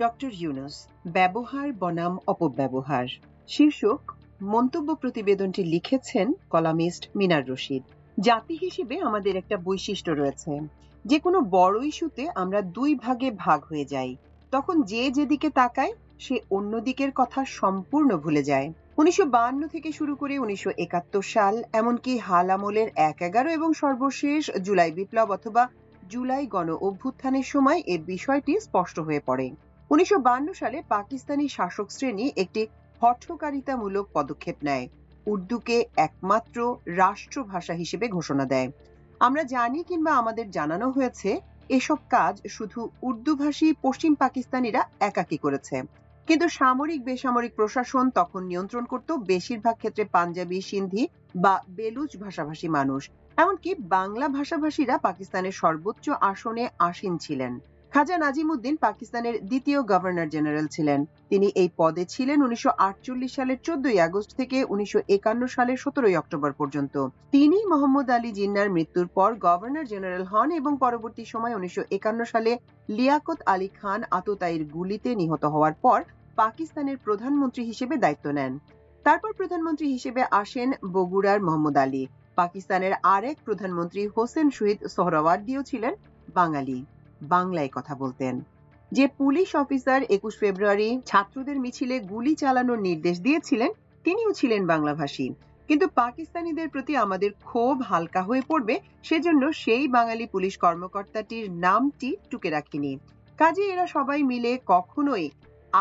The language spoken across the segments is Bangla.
ডক্টর ইউনূস, ব্যবহার বনাম অপব্যবহার শীর্ষক মন্তব্য প্রতিবেদনটি লিখেছেন কলামিস্ট মিনার রশিদ। জাতি হিসেবে আমাদের একটা বৈশিষ্ট্য রয়েছে, যে কোনো বড় ইস্যুতে আমরা দুই ভাগে ভাগ হয়ে যাই। তখন যে যেদিকে তাকায় সে অন্য দিকের কথা সম্পূর্ণ ভুলে যায়। 1952 থেকে শুরু করে 1971 সাল, এমনকি হাল আমলের 1/11 এবং সর্বশেষ জুলাই বিপ্লব অথবা জুলাই গণ অভ্যুত্থানের সময় এ বিষয়টি স্পষ্ট হয়ে পড়ে। 1952 সালে পাকিস্তানি শাসক শ্রেণী একটি হঠকারিতামূলক পদক্ষেপ নেয়, উর্দুকে একমাত্র রাষ্ট্রভাষা হিসেবে ঘোষণা দেয়। আমরা জানি কিংবা আমাদের জানানো হয়েছে এসব কাজ শুধু উর্দুভাষী পশ্চিম পাকিস্তানিরা একাকী করেছে, কিন্তু সামরিক বেসামরিক প্রশাসন তখন নিয়ন্ত্রণ করত বেশিরভাগ ক্ষেত্রে পাঞ্জাবি, সিন্ধি বা বেলুচ ভাষাভাষী মানুষ। এমনকি বাংলা ভাষাভাষীরা পাকিস্তানের সর্বোচ্চ আসনে আসীন ছিলেন। খাজা নাজিমুদ্দিন পাকিস্তানের দ্বিতীয় গভর্নর জেনারেল ছিলেন। তিনি এই পদে ছিলেন 1948 সালের 14 আগস্ট থেকে 1951 সালের 17 অক্টোবর পর্যন্ত। তিনি মোহাম্মদ আলী জিন্নার মৃত্যুর পর গভর্নর জেনারেল হন এবং পরবর্তী সময় 1951 সালে লিয়াকত আলী খান আততায়ীর গুলিতে নিহত হওয়ার পর পাকিস্তানের প্রধানমন্ত্রী হিসেবে দায়িত্ব নেন। তারপর প্রধানমন্ত্রী হিসেবে আসেন বগুড়ার মোহাম্মদ আলী। পাকিস্তানের আরেক প্রধানমন্ত্রী হোসেন শহীদ সোহরাওয়ার্দীও ছিলেন বাঙালি, বাংলায় কথা বলতেন। যে পুলিশ অফিসার 21 ফেব্রুয়ারি ছাত্রদের মিছিলে গুলি চালানোর নির্দেশ দিয়েছিলেন, তিনিও ছিলেন বাংলাভাষী। কিন্তু পাকিস্তানিদের প্রতি আমাদের ক্ষোভ হালকা হয়ে পড়বে সেজন্য সেই বাঙালি পুলিশ কর্মকর্তাটির নামটি টুকে রাখিনি। কাজে এরা সবাই মিলে কখনোই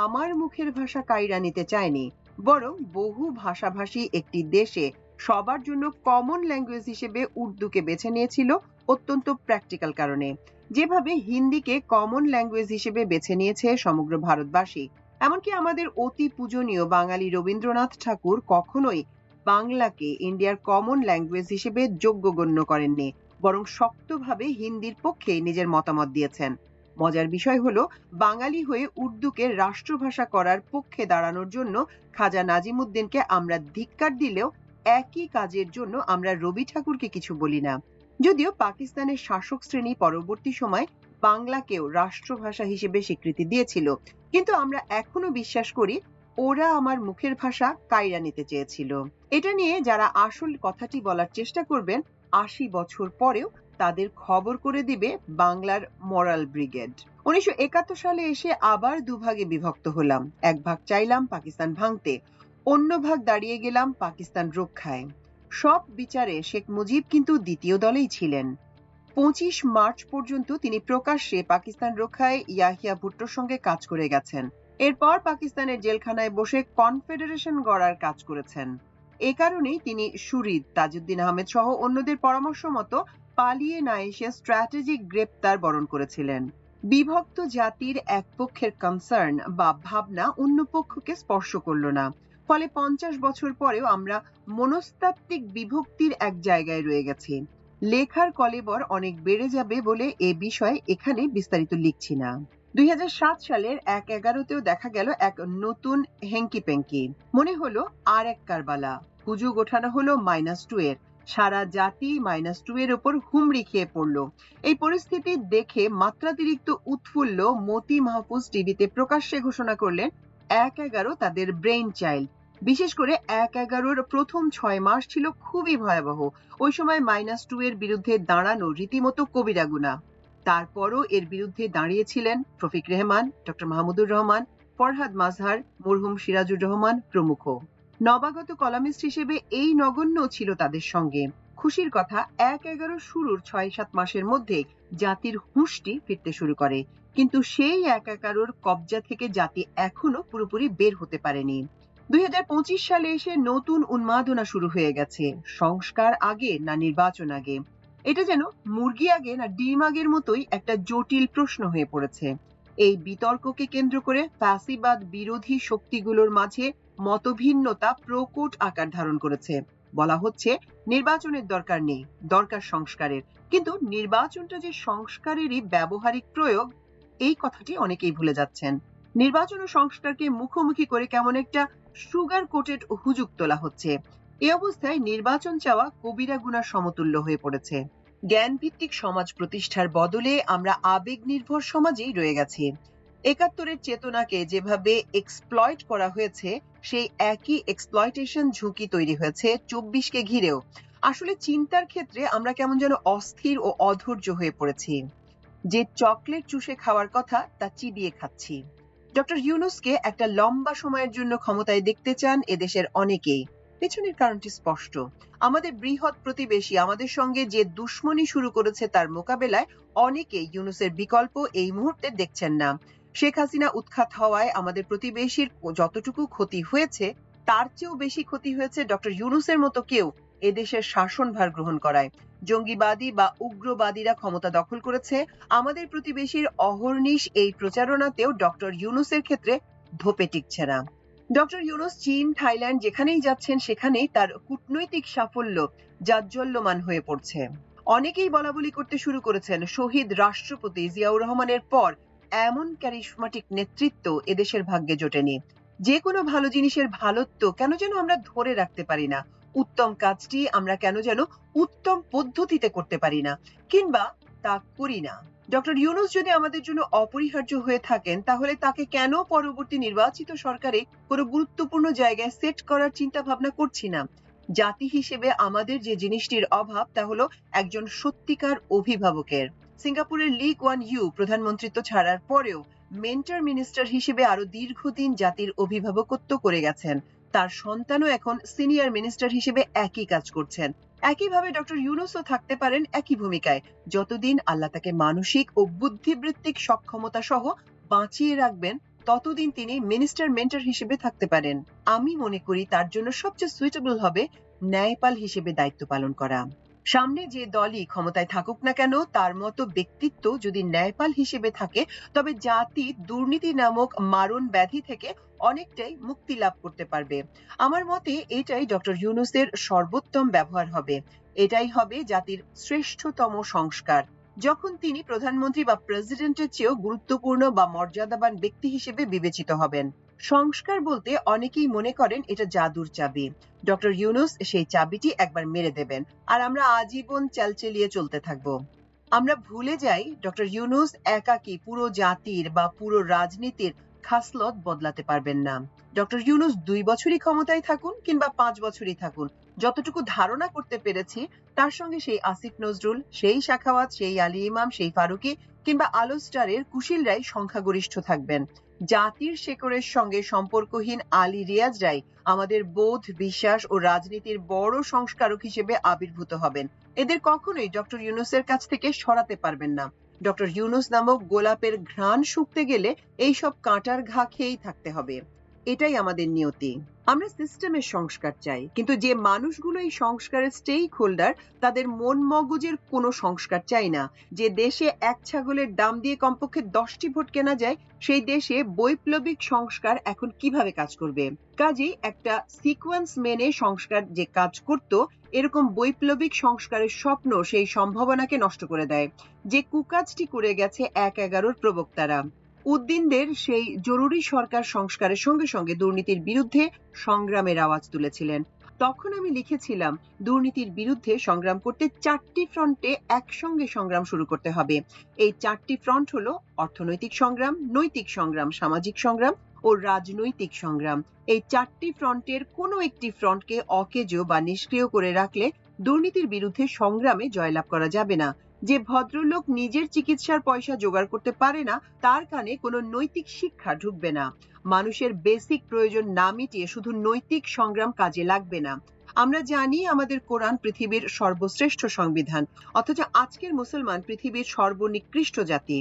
আমার মুখের ভাষা কায়রা নিতে চায়নি, বরং বহু ভাষাভাষী একটি দেশে সবার জন্য কমন ল্যাঙ্গুয়েজ হিসেবে উর্দুকে বেছে নিয়েছিল অত্যন্ত প্র্যাকটিক্যাল কারণে, যেভাবে হিন্দিকে কমন ল্যাঙ্গুয়েজ হিসেবে বেছে নিয়েছে সমগ্র ভারতবাসী। এমনকি আমাদের অতি পূজনীয় বাঙালি রবীন্দ্রনাথ ঠাকুর কখনোই বাংলাকে ইন্ডিয়ার কমন ল্যাঙ্গুয়েজ হিসেবে যোগ্য গণ্য করেননি, বরং শক্তভাবে হিন্দির পক্ষে নিজের মতামত দিয়েছেন। মজার বিষয় হলো, বাঙালি হয়ে উর্দুকে রাষ্ট্রভাষা করার পক্ষে দাঁড়ানোর জন্য খাজা নাজিমুদ্দিনকে আমরা ধিক্কার দিলেও একই কাজের জন্য আমরা রবি ঠাকুরকে কিছু বলি না। যদিও পাকিস্তানের শাসক শ্রেণী পরবর্তী সময় বাংলাকেও রাষ্ট্রভাষা হিসেবে স্বীকৃতি দিয়েছিল, কিন্তু আমরা এখনো বিশ্বাস করি ওরা আমার মুখের ভাষা কায়রা নিতে চেয়েছিল। এটা নিয়ে যারা আসল কথাটি বলার চেষ্টা করবেন, 80 বছর পরেও তাদের খবর করে দিবে বাংলার মোরাল ব্রিগেড। 1971 সালে এসে আবার দুভাগে বিভক্ত হলাম। এক ভাগ চাইলাম পাকিস্তান ভাঙতে, অন্য ভাগ দাঁড়িয়ে গেলাম পাকিস্তান রক্ষায়। সব বিচারে শেখ মুজিব কিন্তু দ্বিতীয় দলেই ছিলেন। 25 মার্চ পর্যন্ত তিনি প্রকাশ্যে পাকিস্তান রক্ষায় ইয়াহিয়া ভুট্টোর সঙ্গে কাজ করে গেছেন। এরপর পাকিস্তানের জেলখানায় বসে কনফেডারেশন গড়ার কাজ করেছেন। এ কারণেই তিনি শরীদ, তাজউদ্দিন আহমেদ সহ অন্যদের পরামর্শ মতো পালিয়ে না এসে স্ট্র্যাটেজিক গ্রেপ্তার বরণ করেছিলেন। বিভক্ত জাতির এক পক্ষের কনসার্ন বা ভাবনা অন্য পক্ষকে স্পর্শ করল না, ফলে 50 বছর পরেও আমরা মনস্তাত্ত্বিক বিভক্তির এক জায়গায় রয়ে গেছি। লেখার কলেবর অনেক বেড়ে যাবে বলে এ বিষয়ে এখানে বিস্তারিত লিখছি না। 2007 সালের 1/11তেও দেখা গেল এক নতুন হেঙ্কি পেঙ্কি। মনে হলো আর এক কারবালা। হুজুগ ওঠানো হলো -2 এর। সারা জাতি -2 এর ওপর হুমড়ি খেয়ে পড়ল। এই পরিস্থিতি দেখে মাত্রাতিরিক্ত উৎফুল্ল মতি মাহফুজ টিভিতে প্রকাশ্যে ঘোষণা করলেন 1/11 তাদের ব্রেইন চাইল্ড। বিশেষ করে 1/11-র প্রথম 6 মাস ছিল খুবই ভয়াবহ। ওই সময় -2 এর বিরুদ্ধে দাঁড়ানো রীতিমতো কবিরা গুনাহ। তারপরও এর বিরুদ্ধে দাঁড়িয়েছিলেন রফিক রেহমান, ডক্টর মাহমুদুর রহমান, ফরহাদ মাজহার, মরহুম সিরাজুর রহমান প্রমুখ। নবাগত কলামিস্ট হিসেবে এই নগণ্য ছিল তাদের সঙ্গে। খুশির কথা, 1/11 শুরুর 6-7 মাসের মধ্যে জাতির হুঁশটি ফিরতে শুরু করে, কিন্তু সেই 1/11-র কবজা থেকে জাতি এখনো পুরোপুরি বের হতে পারেনি। 2025 সালে এসে নতুন উন্মাদনা শুরু হয়ে গেছে। সংস্কার আগে না নির্বাচন আগে, এটা যেন মুরগি আগে না ডিম আগের মতোই একটা জটিল প্রশ্ন হয়ে পড়েছে। এই বিতর্ককে কেন্দ্র করে ফ্যাসিবাদ বিরোধী শক্তিগুলোর মাঝে মতভিন্নতা প্রকট আকার ধারণ করেছে। বলা হচ্ছে নির্বাচনের দরকার নেই, দরকার সংস্কারের। কিন্তু নির্বাচনটা যে সংস্কারেরই ব্যবহারিক প্রয়োগ, এই কথাটি অনেকেই ভুলে যাচ্ছেন। নির্বাচন ও সংস্কারকে মুখোমুখি করে কেমন একটা সুগার কোটেড হুজুগ তোলা হচ্ছে। এ অবস্থায় নির্বাচন চাওয়া কবিরা গুনার সমতুল্য হয়ে পড়েছে। জ্ঞান ভিত্তিক সমাজ প্রতিষ্ঠার বদলে আমরা আবেগ নির্ভর সমাজেই রয়ে গেছি। একাত্তরের চেতনাকে যেভাবে এক্সপ্লয়েট করা হয়েছে, সেই একই এক্সপ্লয়টেশন ঝুঁকি তৈরি হয়েছে 24কে ঘিরেও। আসলে চিন্তার ক্ষেত্রে আমরা কেমন যেন অস্থির ও অধৈর্য হয়ে পড়েছি। যে চকলেট চুষে খাওয়ার কথা তা চিবিয়ে খাচ্ছি। ডক্টর ইউনূসকে একটা লম্বা সময়ের জন্য ক্ষমতায় দেখতে চান এদেশের অনেকেই। পেছনের কারণটি স্পষ্ট। আমাদের বৃহৎ প্রতিবেশী আমাদের সঙ্গে যে দুশ্মনী শুরু করেছে তার মোকাবেলায় অনেকেই ইউনূসের বিকল্প এই মুহূর্তে দেখছেন না। শেখ হাসিনা উৎখাত হওয়ায় আমাদের প্রতিবেশীর যতটুকু ক্ষতি হয়েছে, তার চেয়েও বেশি ক্ষতি হয়েছে ডক্টর ইউনূসের মতো কেউ এদেশের শাসনভার গ্রহণ করায়। জঙ্গিবাদী বা উগ্রবাদীরা ক্ষমতা দখল করেছে। আমাদের প্রতিবেশীর অহর্নিশ এই প্রচারণাতেও ডক্টর ইউনূসের ক্ষেত্রে ধোপে টিকছে না। ডক্টর ইউনূস চীন, থাইল্যান্ড যেখানেই যাচ্ছেন সেখানেই তার কূটনৈতিক সাফল্য জাজ্বল্যমান হয়ে পড়ছে। অনেকেই বলাবলি করতে শুরু করেছেন শহীদ রাষ্ট্রপতি জিয়াউর রহমানের পর এমন ক্যারিশমাটিক নেতৃত্ব এদেশের ভাগ্যে জোটেনি। যে কোনো ভালো জিনিসের ভালোত্ব কেন যেন আমরা ধরে রাখতে পারি না। উত্তম কাজটি আমরা কেন যেন উত্তম পদ্ধতিতে করতে পারি না, কিংবা তা করি না। ডক্টর ইউনূস যদি আমাদের জন্য অপরিহার্য হয়ে থাকেন, তাহলে তাকে কেন পরবর্তী নির্বাচিত সরকারে কোনো গুরুত্বপূর্ণ জায়গায় সেট করার চিন্তা ভাবনা করছি না? জাতি হিসেবে আমাদের যে জিনিসটির অভাব তা হলো একজন সত্যিকার অভিভাবকের। সিঙ্গাপুরের লি কুয়ান ইউ প্রধানমন্ত্রিত্ব ছাড়ার পরেও মেন্টর মিনিস্টার হিসেবে আরো দীর্ঘদিন জাতির অভিভাবকত্ব করে গেছেন। তার সন্তানও এখন সিনিয়র মিনিস্টার হিসেবে একই কাজ করছেন। একইভাবে ডক্টর ইউনূসও থাকতে পারেন একই ভূমিকায়, যতদিন আল্লাহ তাকে মানসিক ও বুদ্ধিবৃত্তিক সক্ষমতা সহ বাঁচিয়ে রাখবেন, ততদিন তিনি মিনিস্টার মেন্টর হিসেবে থাকতে পারেন। আমি মনে করি তার জন্য সবচেয়ে সুইটেবল হবে ন্যায়পাল হিসেবে দায়িত্ব পালন করা। সামনে যে দলই ক্ষমতায় থাকুক না কেন, তার মতো ব্যক্তিত্ব যদি ন্যায়পাল হিসেবে থাকে, তবে জাতি দুর্নীতি নামক মারণ ব্যাধি থেকে অনেকটাই মুক্তি লাভ করতে পারবে। আমার মতে এটাই ডক্টর ইউনূসের সর্বোত্তম ব্যবহার হবে। এটাই হবে জাতির শ্রেষ্ঠতম সংস্কার। যখন তিনি প্রধানমন্ত্রী বা প্রেসিডেন্টের চেয়েও গুরুত্বপূর্ণ বা মর্যাদাবান ব্যক্তি হিসেবে বিবেচিত হবেন। সংস্কার বলতে অনেকেই মনে করেন এটা জাদুর চাবি। ডক্টর ইউনূস সেই চাবিটি একবার মেরে দেবেন, আর আমরা আজীবন চালচেলিয়ে চলতে থাকবো। আমরা ভুলে যাই ডক্টর ইউনূস একাকী পুরো জাতির বা পুরো রাজনীতির খাসলত বদলাতে পারবেন না। ডক্টর ইউনূস 2 বছরই ক্ষমতায় থাকুন কিংবা 5 বছরই থাকুন, যতটুকু ধারণা করতে পেরেছি তার সঙ্গে সেই আসিফ নজরুল, সেই সাখাওয়াত, সেই আলী ইমাম, সেই ফারুকী কিংবা আলো স্টারের কুশীলরাই সংখ্যাগরিষ্ঠ থাকবেন। জাতির শেকড়ের সঙ্গে সম্পর্কহীন আলী রিয়াজরাই আমাদের বোধ, বিশ্বাস ও রাজনীতির বড় সংস্কারক হিসেবে আবির্ভূত হবেন। এদের কখনোই ডক্টর ইউনূসের কাছ থেকে সরাতে পারবেন না। ডক্টর ইউনূস নামক গোলাপের ঘ্রাণ শুকতে গেলে এইসব কাঁটার ঘা খেয়েই থাকতে হবে। এটাই আমাদের নিয়তি। আমরা সিস্টেমের সংস্কার চাই, কিন্তু যে মানুষগুলো এই সংস্কারের স্টেক হোল্ডার, তাদের মন মগজের কোনো সংস্কার চাই না। যে দেশে এক ছাগলের দাম দিয়ে কমপক্ষে 10টি ভোট কেনা যায়, সেই দেশে বৈপ্লবিক সংস্কার এখন কিভাবে কাজ করবে? কাজেই একটা সিকোয়েন্স মেনে সংস্কার যে কাজ করত, এরকম বৈপ্লবিক সংস্কারের স্বপ্ন সেই সম্ভাবনাকে নষ্ট করে দেয়। যে কুকাজটি করে গেছে 1-11 প্রবক্তারা। উদ্দিনদের সেই জরুরি সরকার সংস্কারের সঙ্গে সঙ্গে দুর্নীতির বিরুদ্ধে সংগ্রামের আওয়াজ তুলেছিলেন। তখন আমি লিখেছিলাম, দুর্নীতির বিরুদ্ধে সংগ্রাম করতে 4টি ফ্রন্টে একসঙ্গে সংগ্রাম শুরু করতে হবে। এই 4টি ফ্রন্ট হলো অর্থনৈতিক সংগ্রাম, নৈতিক সংগ্রাম, সামাজিক সংগ্রাম ও রাজনৈতিক সংগ্রাম। এই 4টি ফ্রন্টের কোনো একটি ফ্রন্টকে অকেজো বা নিষ্ক্রিয় করে রাখলে দুর্নীতির বিরুদ্ধে সংগ্রামে জয়লাভ করা যাবে না। যে ভদ্রলোক নিজের চিকিৎসার পয়সা জোগাড় করতে পারে না, তার কানে কোনো নৈতিক শিক্ষা ঢুকবে না। মানুষের বেসিক প্রয়োজন না মিটিয়ে শুধু নৈতিক সংগ্রাম কাজে লাগবে না। আমরা জানি আমাদের কোরআন পৃথিবীর সর্বশ্রেষ্ঠ সংবিধান, অথচ আজকের মুসলমান পৃথিবীর সর্বনিকৃষ্ট জাতি।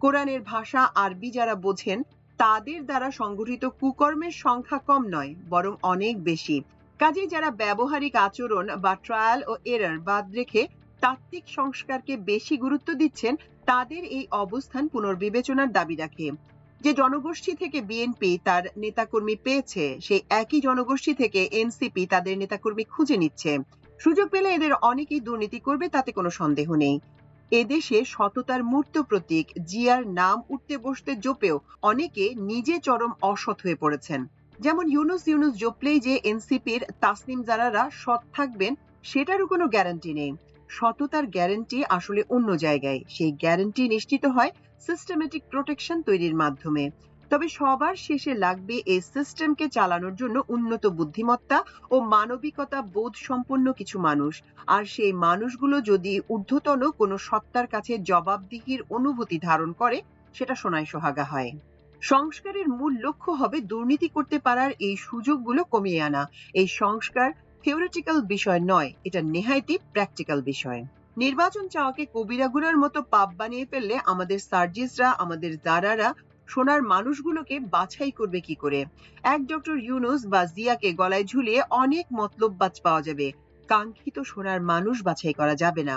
কোরআনের ভাষা আরবি যারা বোঝেন, তাদের দ্বারা সংগঠিত কুকর্মের সংখ্যা কম নয়, বরং অনেক বেশি। কাজেই যারা ব্যবহারিক আচরণ বা ট্রায়াল ও এরর বাদ রেখে তাত্ত্বিক সংস্কারকে বেশি গুরুত্ব দিচ্ছেন, তাদের এই অবস্থান পুনর্বিবেচনার দাবি রাখে। যে জনগোষ্ঠী থেকে বিএনপি তার নেতাকর্মী পেয়েছে, সেই একই জনগোষ্ঠী থেকে এনসিপি তাদের নেতাকর্মী খুঁজে নিচ্ছে। সুযোগ পেলে এদের অনেকেই দুর্নীতি করবে, তাতে কোনো সন্দেহ নেই। এদেশে সততার মূর্ত প্রতীক জিয়ার নাম উঠতে বসতে জোপেও অনেকে নিজে চরম অসৎ হয়ে পড়েছেন। যেমন ইউনূস জপলেই যে এনসিপির তাসনিম জারারা সৎ থাকবেন, সেটারও কোনো গ্যারান্টি নেই। সততার গ্যারান্টি আসলে অন্য জায়গায়। সেই গ্যারান্টি নিশ্চিত হয় সিস্টেমেটিক প্রোটেকশন তৈরির মাধ্যমে। তবে সবার শেষে লাগবে এই সিস্টেমকে চালানোর জন্য উন্নত বুদ্ধিমত্তা ও মানবিকতা বোধ সম্পন্ন কিছু মানুষ। আর সেই মানুষগুলো যদি ঊর্ধ্বতন কোনো সত্তার কাছে জবাবদিহির অনুভূতি ধারণ করে, সেটা সোনায় সোহাগা হয়। সংস্কারের মূল লক্ষ্য হবে দুর্নীতি করতে পারার এই সুযোগগুলো কমিয়ে আনা। এই সংস্কার থিওরিটিক্যাল বিষয় নয়, এটা নেহায়েতই প্র্যাকটিক্যাল বিষয়। নির্বাচন চাওয়াকে কবিরাগুলোর মতো পাপ বানিয়ে ফেললে আমাদের সার্জিসরা, আমাদের দারারা সোনার মানুষগুলোকে বাছাই করবে কি করে? এক ডক্টর ইউনুস বা জিয়াকে গলায় ঝুলিয়ে অনেক মতলববাজ পাওয়া যাবে, কাঙ্ক্ষিত সোনার মানুষ বাছাই করা যাবে না।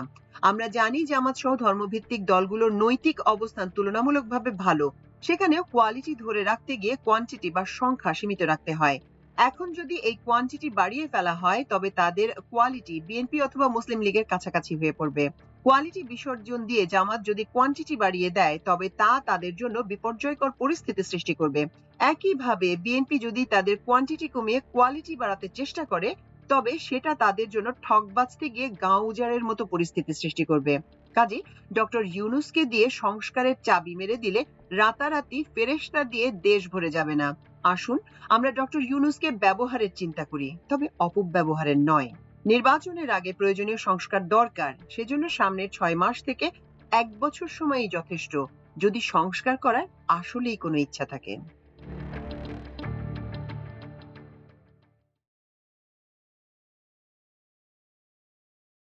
আমরা জানি জামাত সহ ধর্মভিত্তিক দলগুলোর নৈতিক অবস্থান তুলনামূলকভাবে ভালো, সেখানেও কোয়ালিটি ধরে রাখতে গিয়ে কোয়ান্টিটি বা সংখ্যা সীমিত রাখতে হয়। এখন যদি এই কোয়ান্টিটি বাড়িয়ে ফেলা হয়, তবে তাদের কোয়ালিটি বিএনপি অথবা মুসলিম লীগের কাছাকাছি হয়ে পড়বে। কোয়ালিটি বিসর্জন দিয়ে জামাত যদি কোয়ান্টিটি বাড়িয়ে দেয়, তবে তা তাদের জন্য বিপর্যয়কর পরিস্থিতি সৃষ্টি করবে। একইভাবে বিএনপি যদি তাদের কোয়ান্টিটি কমিয়ে কোয়ালিটি বাড়াতে চেষ্টা করে, তবে সেটা তাদের জন্য ঠক বাঁচতে গিয়ে গাঁও উজাড়ের মতো পরিস্থিতি সৃষ্টি করবে। কাজে ডক্টর ইউনুসকে দিয়ে সংস্কারের চাবি মেরে দিলে রাতারাতি ফেরেশতা দিয়ে দেশ ভরে যাবে না। আসুন আমরা ডক্টর ইউনুসকে ব্যবহারের চিন্তা করি, তবে অপব্যবহারের নয়। নির্বাচনের আগে প্রয়োজনীয় সংস্কার দরকার, সেজন্য সামনের 6 মাস থেকে 1 বছর সময়ই যথেষ্ট, যদি সংস্কার করার আসলেই কোনো ইচ্ছা থাকে।